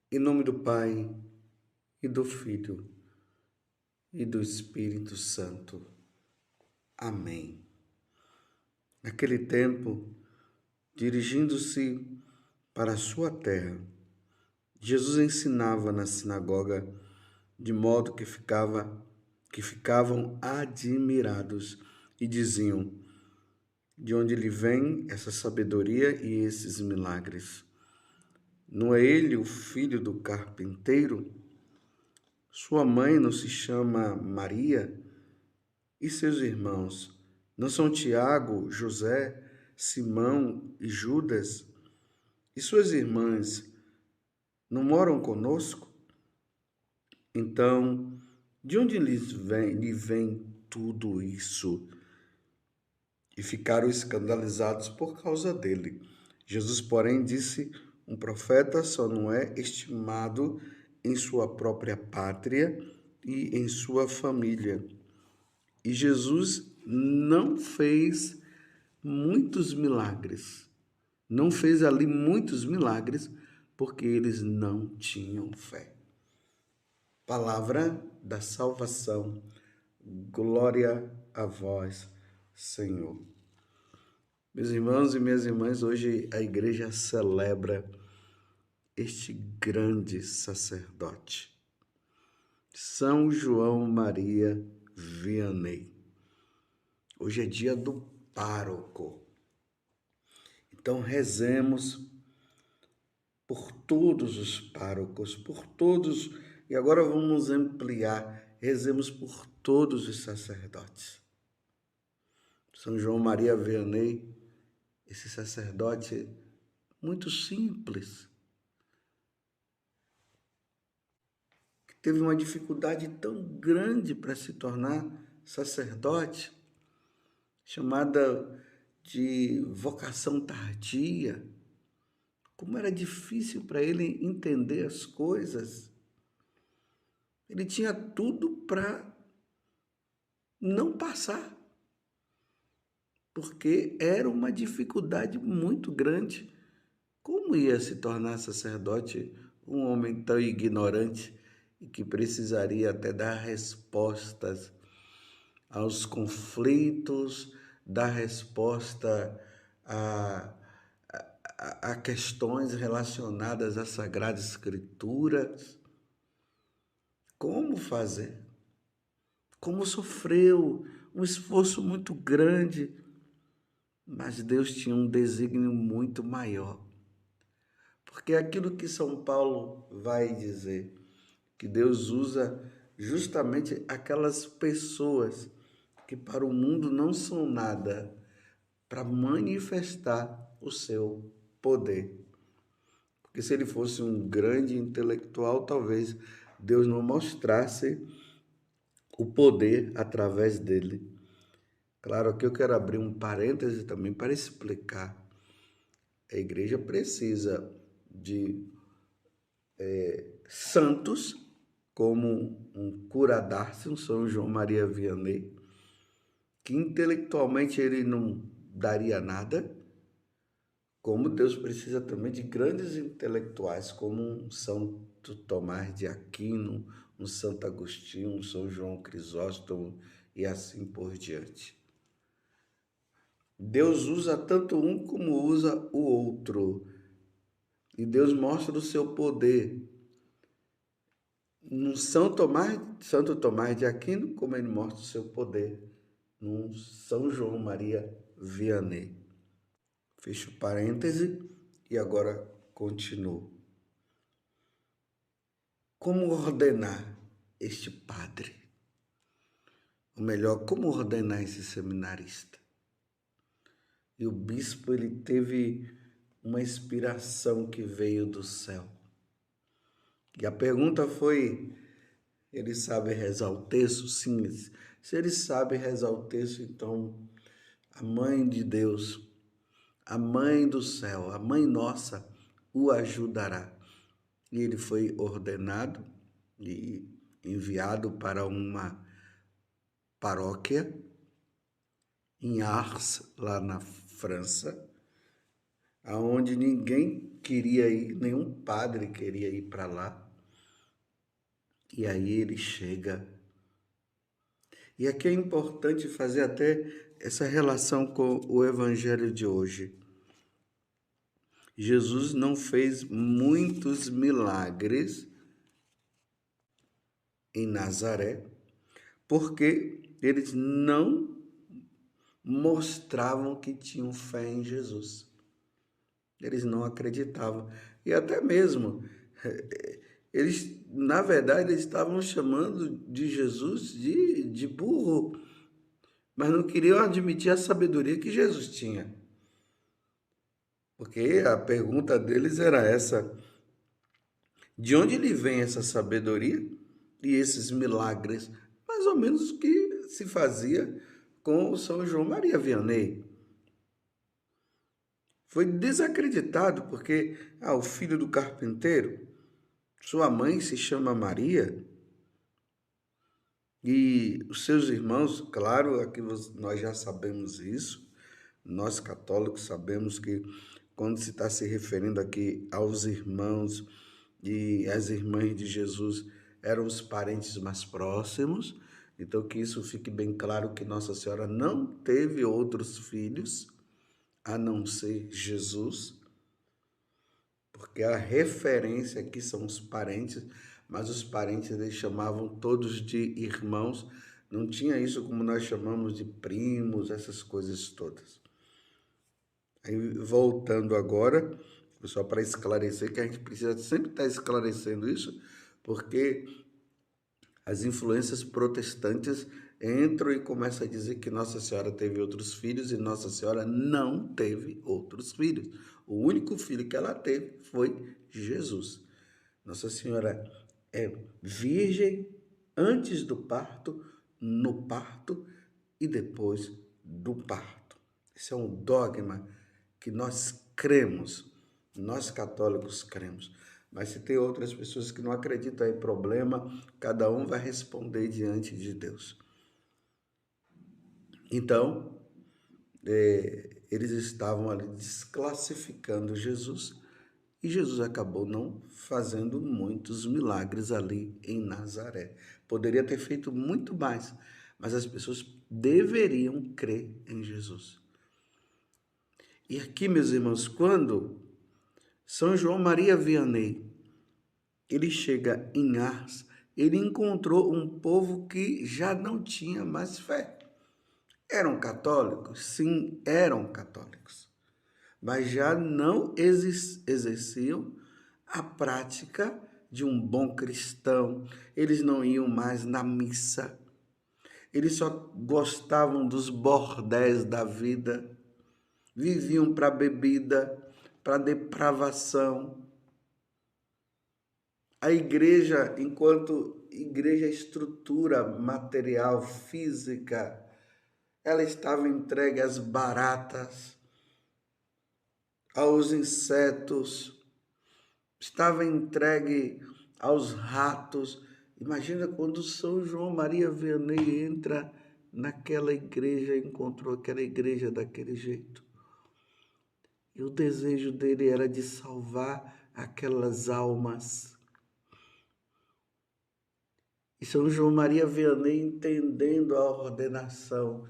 Em nome do Pai, e do Filho, e do Espírito Santo. Amém. Naquele tempo, dirigindo-se para a sua terra, Jesus ensinava na sinagoga, de modo que ficavam admirados e diziam: de onde lhe vem essa sabedoria e esses milagres? Não é ele o filho do carpinteiro? Sua mãe não se chama Maria? E seus irmãos não são Tiago, José, Simão e Judas? E suas irmãs não moram conosco? Então, de onde lhe vem tudo isso? E ficaram escandalizados por causa dele. Jesus, porém, disse: um profeta só não é estimado em sua própria pátria e em sua família. E Jesus não fez muitos milagres. Não fez ali muitos milagres porque eles não tinham fé. Palavra da salvação. Glória a vós, Senhor. Meus irmãos e minhas irmãs, hoje a igreja celebra este grande sacerdote, São João Maria Vianney. Hoje é dia do pároco. Então rezemos por todos os párocos, por todos, e agora vamos ampliar, rezemos por todos os sacerdotes. São João Maria Vianney, esse sacerdote muito simples, que teve uma dificuldade tão grande para se tornar sacerdote, chamada de vocação tardia. Como era difícil para ele entender as coisas. Ele tinha tudo para não passar, porque era uma dificuldade muito grande. Como ia se tornar sacerdote um homem tão ignorante e que precisaria até dar respostas aos conflitos, dar resposta a questões relacionadas às Sagradas Escrituras? Como fazer? Como sofreu um esforço muito grande, mas Deus tinha um desígnio muito maior. Porque aquilo que São Paulo vai dizer, que Deus usa justamente aquelas pessoas que para o mundo não são nada, para manifestar o seu poder. Porque se ele fosse um grande intelectual, talvez Deus não mostrasse o poder através dele. Claro que eu quero abrir um parêntese também para explicar. A igreja precisa de santos, como um Curadácio, um São João Maria Vianney, que intelectualmente ele não daria nada, como Deus precisa também de grandes intelectuais, como um Santo Tomás de Aquino, um Santo Agostinho, um São João Crisóstomo e assim por diante. Deus usa tanto um como usa o outro. E Deus mostra o seu poder no Santo Tomás de Aquino, como ele mostra o seu poder no São João Maria Vianney. Fecho parêntese e agora continuo. Como ordenar este padre? Ou melhor, como ordenar esse seminarista? E o bispo, ele teve uma inspiração que veio do céu. E a pergunta foi: ele sabe rezar o texto? Sim. Se ele sabe rezar o texto, então a mãe de Deus, a mãe do céu, a mãe nossa, o ajudará. E ele foi ordenado e enviado para uma paróquia em Ars, lá na França, aonde ninguém queria ir, nenhum padre queria ir para lá. E aí ele chega. E aqui é importante fazer até essa relação com o evangelho de hoje. Jesus não fez muitos milagres em Nazaré, porque eles não mostravam que tinham fé em Jesus. Eles não acreditavam. E até mesmo, eles, na verdade, eles estavam chamando de Jesus de burro, mas não queriam admitir a sabedoria que Jesus tinha. Porque a pergunta deles era essa: de onde lhe vem essa sabedoria e esses milagres? Mais ou menos o que se fazia com o São João Maria Vianney. Foi desacreditado porque o filho do carpinteiro, sua mãe se chama Maria e os seus irmãos, claro, aqui nós já sabemos isso, nós católicos sabemos que quando se está se referindo aqui aos irmãos e as irmãs de Jesus eram os parentes mais próximos, então que isso fique bem claro que Nossa Senhora não teve outros filhos a não ser Jesus, porque a referência aqui são os parentes, mas os parentes eles chamavam todos de irmãos, não tinha isso como nós chamamos de primos, essas coisas todas. Aí, voltando agora, só para esclarecer, que a gente precisa sempre estar esclarecendo isso, porque as influências protestantes entram e começam a dizer que Nossa Senhora teve outros filhos e Nossa Senhora não teve outros filhos. O único filho que ela teve foi Jesus. Nossa Senhora é virgem antes do parto, no parto e depois do parto. Esse é um dogma que nós cremos, nós católicos cremos. Mas se tem outras pessoas que não acreditam em problema, cada um vai responder diante de Deus. Então, eles estavam ali desclassificando Jesus e Jesus acabou não fazendo muitos milagres ali em Nazaré. Poderia ter feito muito mais, mas as pessoas deveriam crer em Jesus. E aqui, meus irmãos, quando São João Maria Vianney ele chega em Ars, ele encontrou um povo que já não tinha mais fé. Eram católicos? Sim, eram católicos, mas já não exerciam a prática de um bom cristão. Eles não iam mais na missa, eles só gostavam dos bordéis da vida, viviam para bebida, para depravação. A igreja, enquanto igreja estrutura material, física, ela estava entregue às baratas, aos insetos, estava entregue aos ratos. Imagina quando São João Maria Vianney entra naquela igreja, encontrou aquela igreja daquele jeito. E o desejo dele era de salvar aquelas almas. E São João Maria Vianney entendendo a ordenação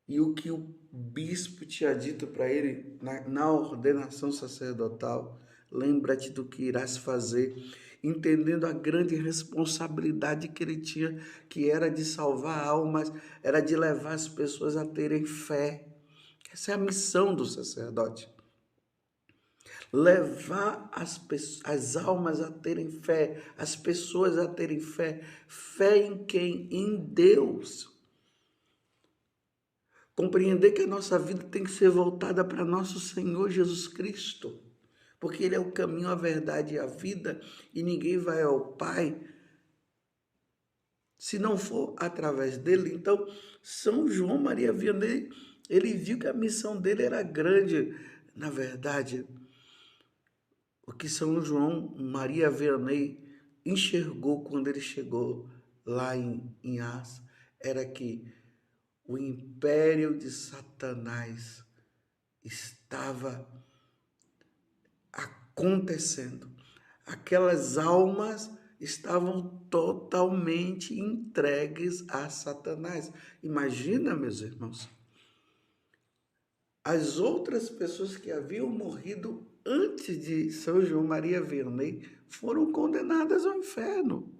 e o que o bispo tinha dito para ele na ordenação sacerdotal, lembra-te do que irás fazer, entendendo a grande responsabilidade que ele tinha, que era de salvar almas, era de levar as pessoas a terem fé. Essa é a missão do sacerdote. Levar as almas a terem fé, as pessoas a terem fé. Fé em quem? Em Deus. Compreender que a nossa vida tem que ser voltada para nosso Senhor Jesus Cristo, porque Ele é o caminho, a verdade e a vida, e ninguém vai ao Pai se não for através dele. Então, São João Maria Vianney, ele viu que a missão dele era grande. Na verdade, o que São João Maria Vianney enxergou quando ele chegou lá em Ars era que o império de Satanás estava acontecendo. Aquelas almas estavam totalmente entregues a Satanás. Imagina, meus irmãos, as outras pessoas que haviam morrido antes de São João Maria Vianney foram condenadas ao inferno,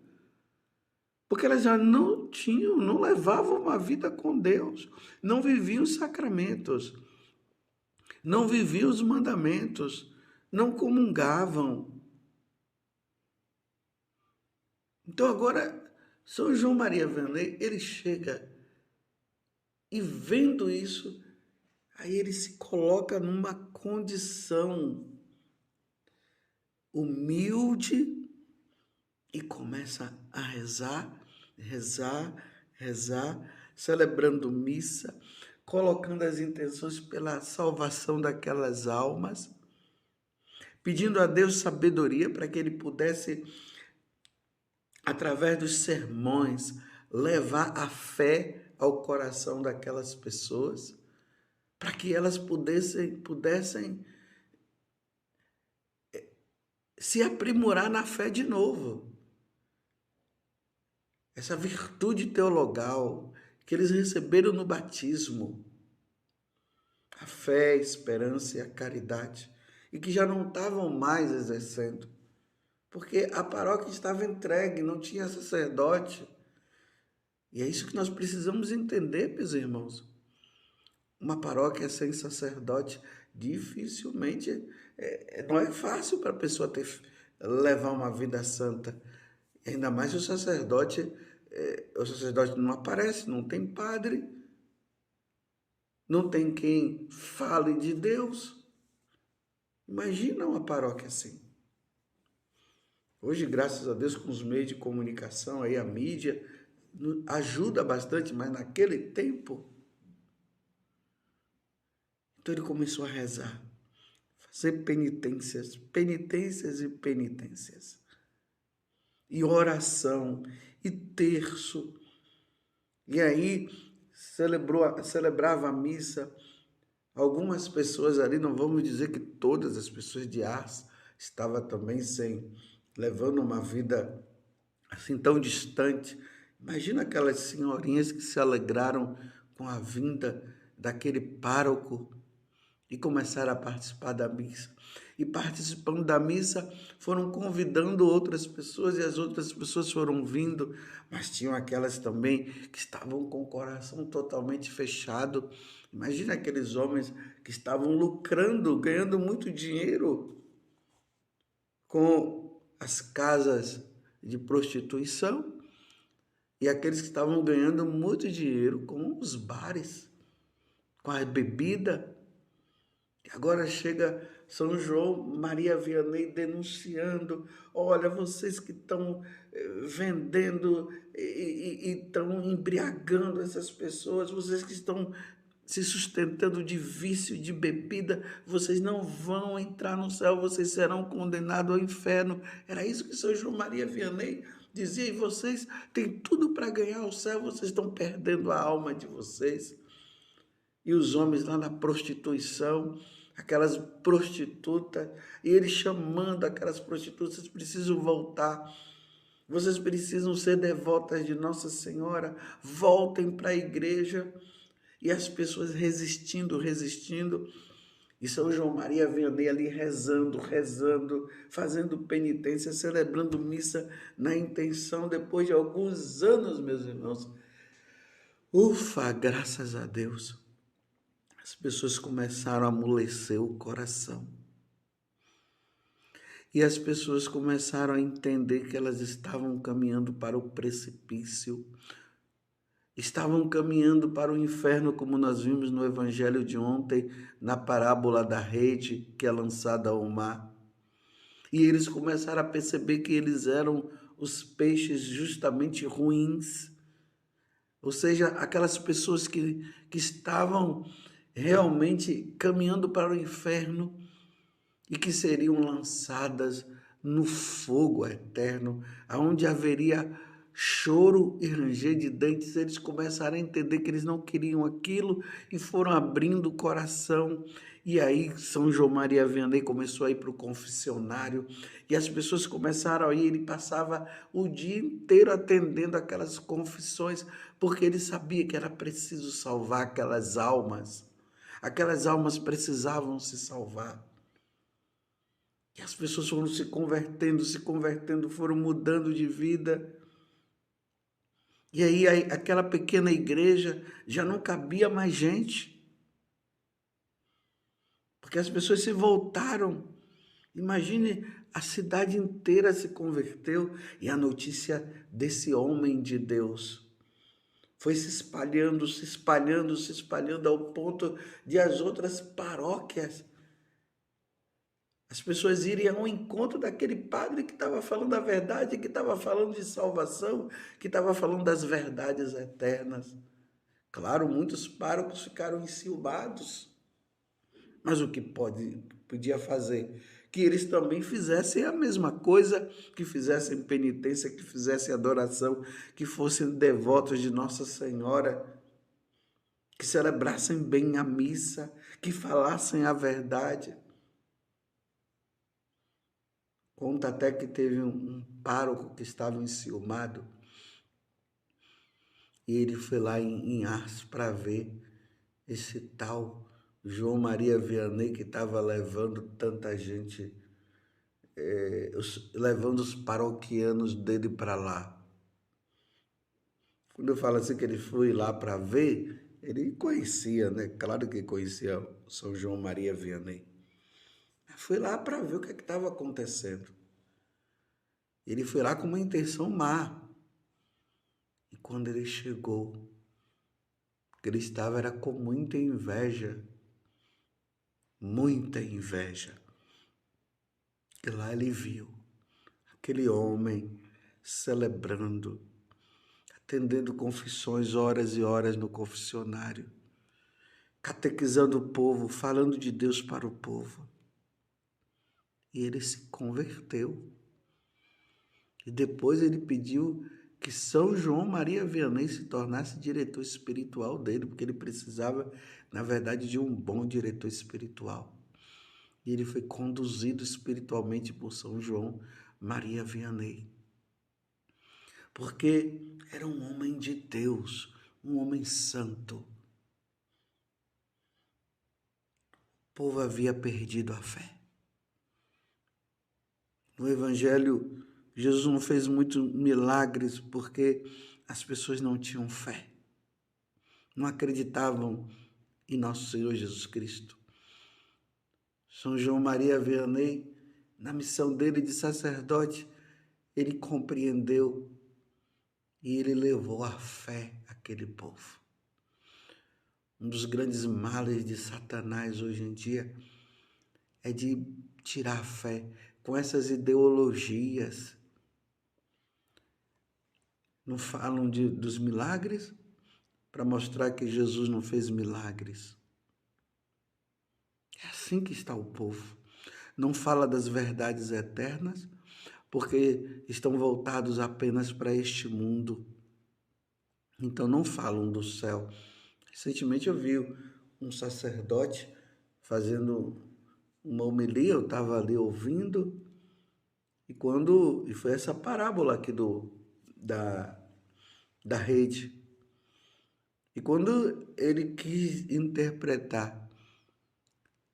porque elas já não tinham, não levavam uma vida com Deus, não viviam os sacramentos, não viviam os mandamentos, não comungavam. Então agora, São João Maria Vianney, ele chega e vendo isso, aí ele se coloca numa condição humilde e começa a rezar, rezar, rezar, celebrando missa, colocando as intenções pela salvação daquelas almas, pedindo a Deus sabedoria para que ele pudesse, através dos sermões, levar a fé ao coração daquelas pessoas, para que elas pudessem se aprimorar na fé de novo. Essa virtude teologal que eles receberam no batismo, a fé, a esperança e a caridade, e que já não estavam mais exercendo, porque a paróquia estava entregue, não tinha sacerdote. E é isso que nós precisamos entender, meus irmãos. Uma paróquia sem sacerdote dificilmente, não é fácil para a pessoa levar uma vida santa. Ainda mais se o sacerdote não aparece, não tem padre, não tem quem fale de Deus. Imagina uma paróquia assim. Hoje, graças a Deus, com os meios de comunicação, aí a mídia ajuda bastante, mas naquele tempo, então ele começou a rezar, fazer penitências, penitências e penitências, e oração, e terço, e aí celebrava a missa. Algumas pessoas ali, não vamos dizer que todas as pessoas de Ars estavam também levando uma vida assim tão distante. Imagina aquelas senhorinhas que se alegraram com a vinda daquele pároco e começaram a participar da missa. E participando da missa, foram convidando outras pessoas e as outras pessoas foram vindo, mas tinham aquelas também que estavam com o coração totalmente fechado. Imagina aqueles homens que estavam lucrando, ganhando muito dinheiro com as casas de prostituição e aqueles que estavam ganhando muito dinheiro com os bares, com a bebida. Agora chega São João Maria Vianney denunciando: olha, vocês que estão vendendo e estão embriagando essas pessoas, vocês que estão se sustentando de vício, de bebida, vocês não vão entrar no céu, vocês serão condenados ao inferno. Era isso que São João Maria Vianney dizia: e vocês têm tudo para ganhar o céu, vocês estão perdendo a alma de vocês. E os homens lá na prostituição, aquelas prostitutas, e ele chamando aquelas prostitutas: vocês precisam voltar, vocês precisam ser devotas de Nossa Senhora, voltem para a igreja. E as pessoas resistindo, e São João Maria Vianney ali rezando, fazendo penitência, celebrando missa na intenção, depois de alguns anos, meus irmãos. Ufa, graças a Deus. As pessoas começaram a amolecer o coração. E as pessoas começaram a entender que elas estavam caminhando para o precipício, estavam caminhando para o inferno, como nós vimos no evangelho de ontem, na parábola da rede que é lançada ao mar. E eles começaram a perceber que eles eram os peixes justamente ruins, ou seja, aquelas pessoas que estavam realmente caminhando para o inferno e que seriam lançadas no fogo eterno, onde haveria choro e ranger de dentes. Eles começaram a entender que eles não queriam aquilo e foram abrindo o coração E aí São João Maria Vianney começou a ir para o confessionário e as pessoas começaram a ir. Ele passava o dia inteiro atendendo aquelas confissões, porque ele sabia que era preciso salvar aquelas almas. Aquelas almas precisavam se salvar. E as pessoas foram se convertendo, foram mudando de vida. E aí aquela pequena igreja já não cabia mais gente. Porque as pessoas se voltaram. Imagine, a cidade inteira se converteu e a notícia desse homem de Deus foi se espalhando, se espalhando, se espalhando ao ponto de as outras paróquias, as pessoas irem ao encontro daquele padre que estava falando a verdade, que estava falando de salvação, que estava falando das verdades eternas. Claro, muitos párocos ficaram enciumados. Mas o que podia fazer? Que eles também fizessem a mesma coisa, que fizessem penitência, que fizessem adoração, que fossem devotos de Nossa Senhora, que celebrassem bem a missa, que falassem a verdade. Conta até que teve um pároco que estava enciumado e ele foi lá em Ars para ver esse tal João Maria Vianney que estava levando tanta gente, levando os paroquianos dele para lá. Quando eu falo assim que ele foi lá para ver, ele conhecia, né? Claro que conhecia São João Maria Vianney. Foi lá para ver o que estava acontecendo. Ele foi lá com uma intenção má. E quando ele chegou, o que ele estava era com muita inveja. Muita inveja. E lá ele viu aquele homem celebrando, atendendo confissões horas e horas no confessionário, catequizando o povo, falando de Deus para o povo. E ele se converteu. E depois ele pediu que São João Maria Vianney se tornasse diretor espiritual dele, porque ele precisava, na verdade, de um bom diretor espiritual. E ele foi conduzido espiritualmente por São João Maria Vianney. Porque era um homem de Deus, um homem santo. O povo havia perdido a fé. No Evangelho, Jesus não fez muitos milagres porque as pessoas não tinham fé. Não acreditavam em nosso Senhor Jesus Cristo. São João Maria Vianney, na missão dele de sacerdote, ele compreendeu e ele levou a fé àquele povo. Um dos grandes males de Satanás hoje em dia é de tirar a fé com essas ideologias. Não falam dos milagres para mostrar que Jesus não fez milagres. É assim que está o povo. Não fala das verdades eternas porque estão voltados apenas para este mundo. Então não falam do céu. Recentemente eu vi um sacerdote fazendo uma homilia, eu estava ali ouvindo, e foi essa parábola aqui da rede. E quando ele quis interpretar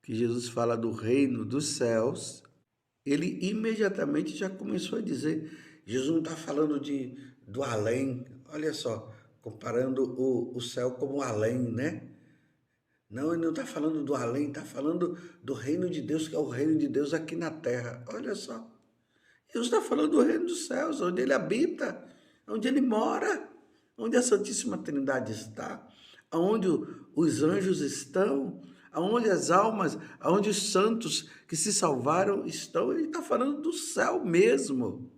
que Jesus fala do reino dos céus, ele imediatamente já começou a dizer, Jesus não está falando do além, olha só, comparando o céu como além, né? Não, ele não está falando do além, está falando do reino de Deus, que é o reino de Deus aqui na terra. Olha só. Jesus está falando do reino dos céus, onde ele habita, onde ele mora, onde a Santíssima Trindade está, onde os anjos estão, aonde as almas, aonde os santos que se salvaram estão. Ele está falando do céu mesmo.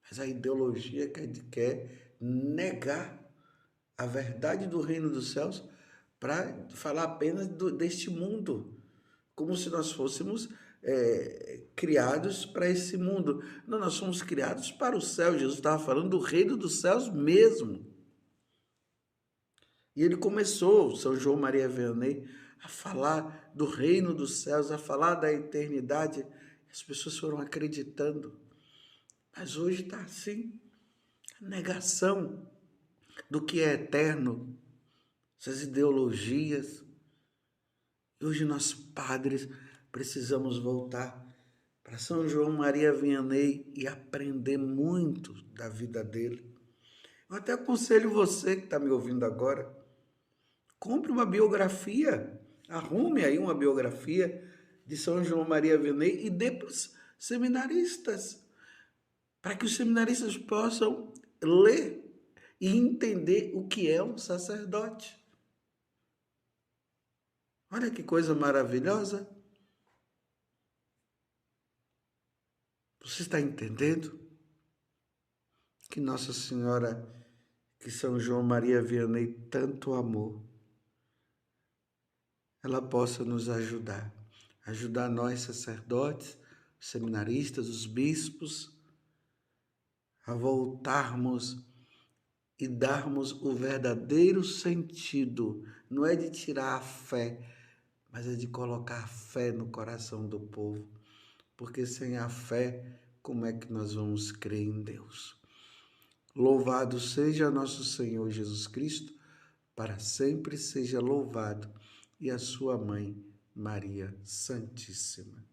Mas a ideologia quer negar a verdade do reino dos céus para falar apenas deste mundo, como se nós fôssemos criados para esse mundo. Não, nós somos criados para o céu. Jesus estava falando do reino dos céus mesmo. E ele começou, São João Maria Vianney, a falar do reino dos céus, a falar da eternidade. As pessoas foram acreditando. Mas hoje está assim, a negação do que é eterno, essas ideologias. E hoje nós, padres, precisamos voltar para São João Maria Vianney e aprender muito da vida dele. Eu até aconselho você que está me ouvindo agora, compre uma biografia, arrume aí uma biografia de São João Maria Vianney e dê para os seminaristas, para que os seminaristas possam ler e entender o que é um sacerdote. Olha que coisa maravilhosa. Você está entendendo? Que Nossa Senhora, que São João Maria Vianney tanto amou, ela possa nos ajudar. Ajudar nós, sacerdotes, seminaristas, os bispos, a voltarmos e darmos o verdadeiro sentido. Não é de tirar a fé, mas é de colocar fé no coração do povo. Porque sem a fé, como é que nós vamos crer em Deus? Louvado seja nosso Senhor Jesus Cristo, para sempre seja louvado, e a sua mãe, Maria Santíssima.